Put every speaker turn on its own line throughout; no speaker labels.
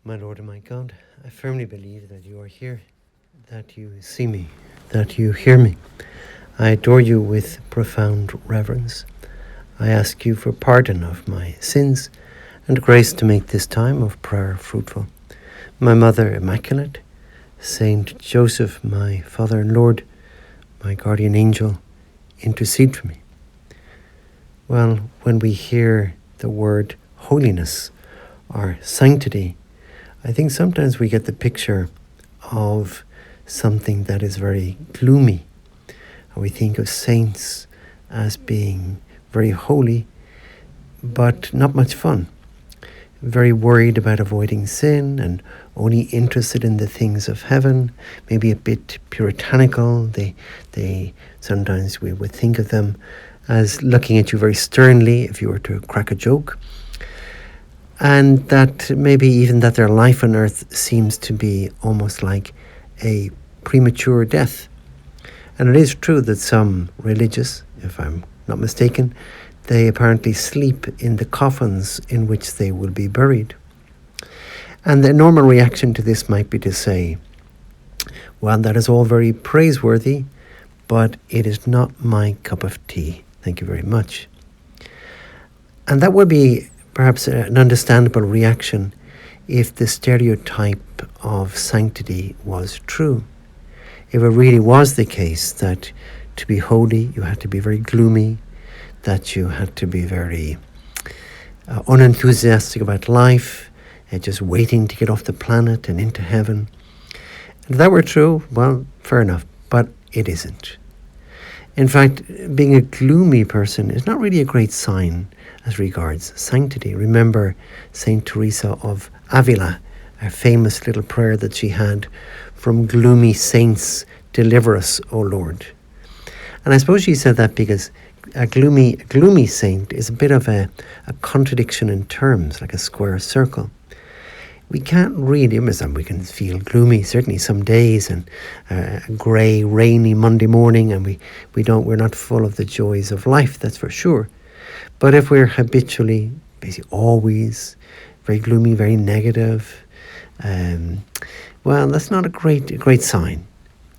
My Lord and my God, I firmly believe that you are here, that you see me, that you hear me. I adore you with profound reverence. I ask you for pardon of my sins and grace to make this time of prayer fruitful. My Mother Immaculate, Saint Joseph, my Father and Lord, my guardian angel, intercede for me. Well, when we hear the word holiness or sanctity, I think sometimes we get the picture of something that is very gloomy. And we think of saints as being very holy, but not much fun. Very worried about avoiding sin and only interested in the things of heaven, maybe a bit puritanical. They sometimes we would think of them as looking at you very sternly if you were to crack a joke. And that maybe even that their life on earth seems to be almost like a premature death. And it is true that some religious, if I'm not mistaken, they apparently sleep in the coffins in which they will be buried. And the normal reaction to this might be to say, well, that is all very praiseworthy, but it is not my cup of tea. Thank you very much. And that would be perhaps an understandable reaction if the stereotype of sanctity was true. If it really was the case that to be holy you had to be very gloomy, that you had to be very unenthusiastic about life, just waiting to get off the planet and into heaven. If that were true, well, fair enough, but it isn't. In fact, being a gloomy person is not really a great sign as regards sanctity. Remember Saint Teresa of Avila, a famous little prayer that she had, "From gloomy saints, deliver us, O Lord." And I suppose she said that because a gloomy saint is a bit of a contradiction in terms, like a square circle. We can't really, we can feel gloomy certainly some days, and a grey, rainy Monday morning, and we're not full of the joys of life, that's for sure. But if we're habitually, basically always, very gloomy, very negative, well, that's not a great sign.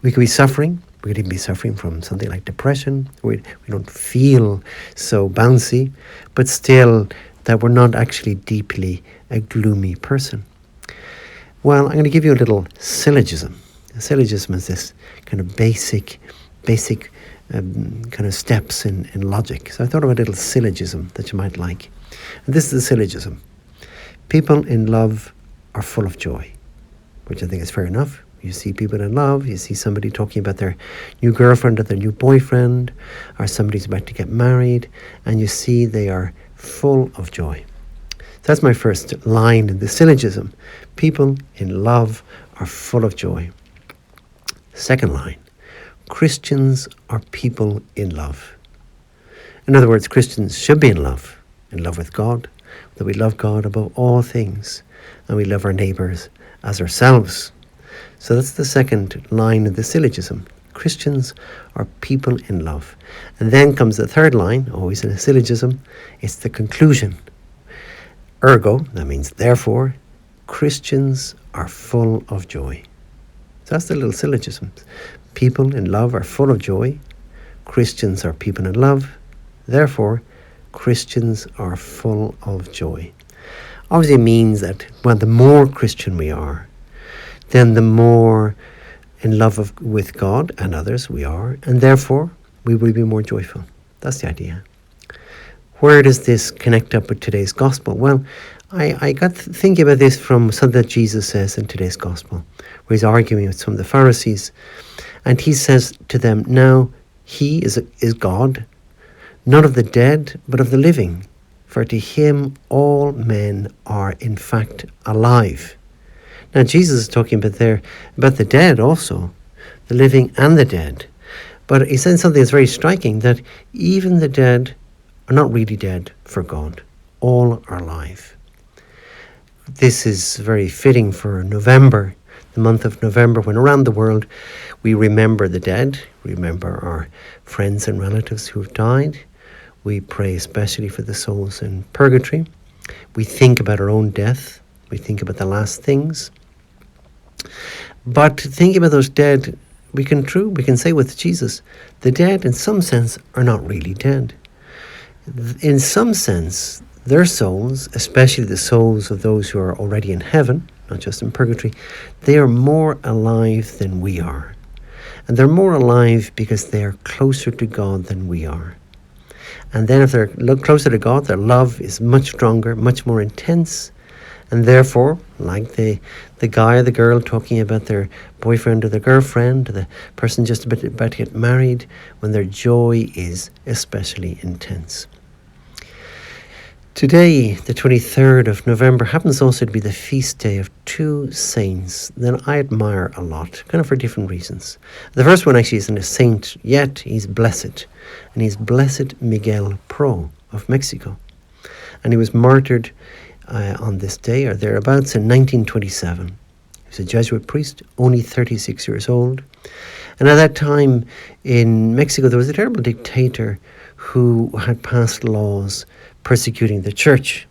We could be suffering. We could even be suffering from something like depression. We don't feel so bouncy, but still that we're not actually deeply a gloomy person. Well, I'm going to give you a little syllogism. A syllogism is this kind of basic kind of steps in logic. So I thought of a little syllogism that you might like. And this is the syllogism. People in love are full of joy, which I think is fair enough. You see people in love, you see somebody talking about their new girlfriend or their new boyfriend, or somebody's about to get married, and you see they are full of joy. So that's my first line in the syllogism. People in love are full of joy. Second line, Christians are people in love. In other words, Christians should be in love with God, that we love God above all things, and we love our neighbours as ourselves. So that's the second line of the syllogism. Christians are people in love. And then comes the third line, always in a syllogism. It's the conclusion. Ergo, that means therefore, Christians are full of joy. So that's the little syllogism. People in love are full of joy. Christians are people in love. Therefore, Christians are full of joy. Obviously it means that, well, the more Christian we are, then the more in love with God and others we are, and therefore we will be more joyful. That's the idea. Where does this connect up with today's gospel? Well, I got thinking about this from something that Jesus says in today's gospel, where he's arguing with some of the Pharisees, and he says to them, now he is God, not of the dead, but of the living, for to him all men are in fact alive. Now Jesus is talking about the dead also, the living and the dead. But he said something that's very striking, that even the dead are not really dead for God. All are alive. This is very fitting for November, the month of November, when around the world we remember the dead, remember our friends and relatives who have died. We pray especially for the souls in purgatory. We think about our own death. We think about the last things. But thinking about those dead, we can say with Jesus, the dead in some sense are not really dead. In some sense, their souls, especially the souls of those who are already in heaven, not just in purgatory, they are more alive than we are. And they're more alive because they are closer to God than we are. And then if they're closer to God, their love is much stronger, much more intense. And therefore, like the guy or the girl talking about their boyfriend or their girlfriend, or the person just about to get married, when their joy is especially intense. Today, the 23rd of November, happens also to be the feast day of two saints that I admire a lot, kind of for different reasons. The first one actually isn't a saint yet, he's blessed. And he's Blessed Miguel Pro of Mexico. And he was martyred on this day, or thereabouts, in 1927. He was a Jesuit priest, only 36 years old. And at that time in Mexico, there was a terrible dictator who had passed laws persecuting the church.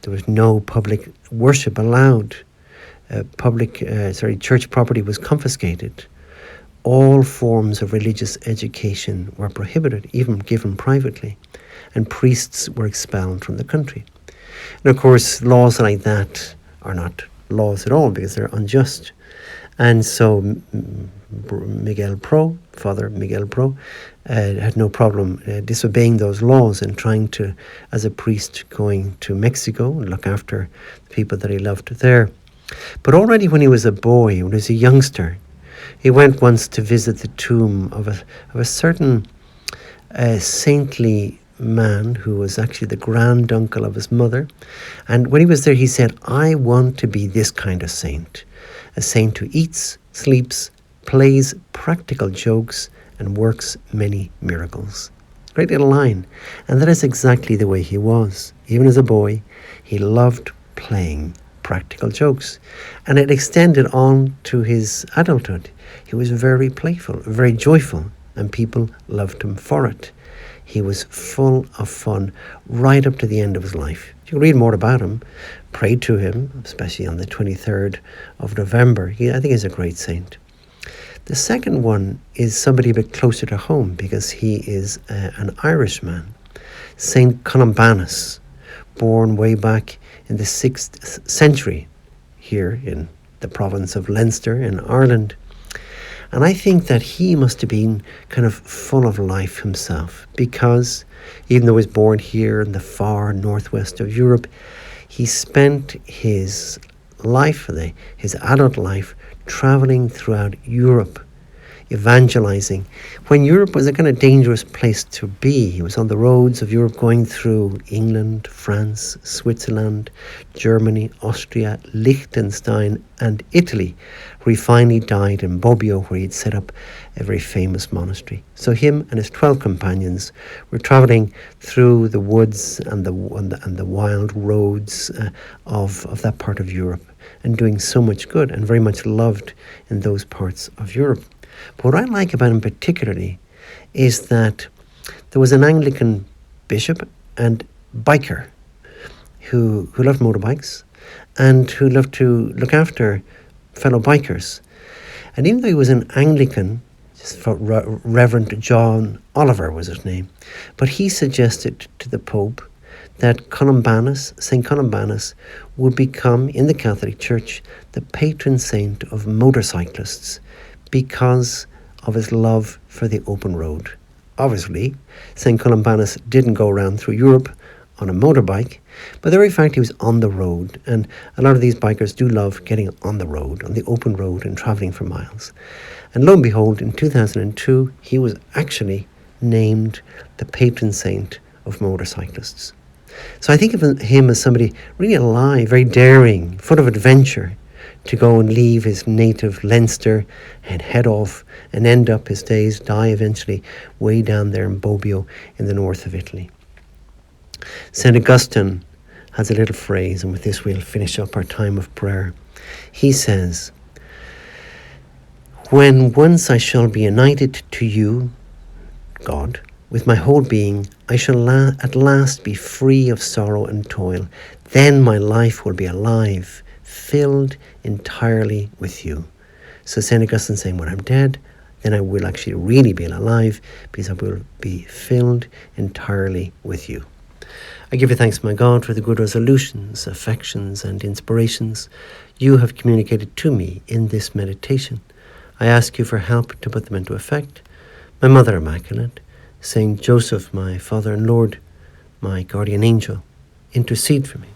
There was no public worship allowed. Church property was confiscated. All forms of religious education were prohibited, even given privately, and priests were expelled from the country. And of course, laws like that are not laws at all because they're unjust. And so Father Miguel Pro, had no problem disobeying those laws and trying to, as a priest, going to Mexico and look after the people that he loved there. But already when he was a boy, when he was a youngster, he went once to visit the tomb of a certain saintly man who was actually the granduncle of his mother. And when he was there, he said, I want to be this kind of saint. A saint who eats, sleeps, plays practical jokes, and works many miracles. Great little line. And that is exactly the way he was. Even as a boy, he loved playing practical jokes. And it extended on to his adulthood. He was very playful, very joyful, and people loved him for it. He was full of fun right up to the end of his life. You can read more about him, pray to him, especially on the 23rd of November. I think he's a great saint. The second one is somebody a bit closer to home because he is an Irishman, Saint Columbanus, born way back in the 6th century here in the province of Leinster in Ireland. And I think that he must have been kind of full of life himself because even though he was born here in the far northwest of Europe, he spent his life, his adult life, traveling throughout Europe, evangelizing. When Europe was a kind of dangerous place to be, he was on the roads of Europe going through England, France, Switzerland, Germany, Austria, Liechtenstein, and Italy, where he finally died in Bobbio, where he'd set up a very famous monastery. So him and his 12 companions were traveling through the woods and the wild roads of that part of Europe, and doing so much good and very much loved in those parts of Europe. But what I like about him particularly is that there was an Anglican bishop and biker who loved motorbikes and who loved to look after fellow bikers. And even though he was an Anglican, Reverend John Oliver was his name, but he suggested to the Pope that St. Columbanus would become, in the Catholic Church, the patron saint of motorcyclists because of his love for the open road. Obviously, St. Columbanus didn't go around through Europe on a motorbike, but the very fact he was on the road, and a lot of these bikers do love getting on the road, on the open road, and travelling for miles. And lo and behold, in 2002, he was actually named the patron saint of motorcyclists. So I think of him as somebody really alive, very daring, full of adventure, to go and leave his native Leinster and head off and end up his days, die eventually, way down there in Bobbio in the north of Italy. St. Augustine has a little phrase, and with this we'll finish up our time of prayer. He says, "When once I shall be united to you, God, with my whole being, I shall at last be free of sorrow and toil. Then my life will be alive, filled entirely with you. So St. Augustine saying, when I'm dead, then I will actually really be alive, because I will be filled entirely with you. I give you thanks, my God, for the good resolutions, affections, and inspirations you have communicated to me in this meditation. I ask you for help to put them into effect. My Mother Immaculate, Saint Joseph, my Father and Lord, my guardian angel, intercede for me.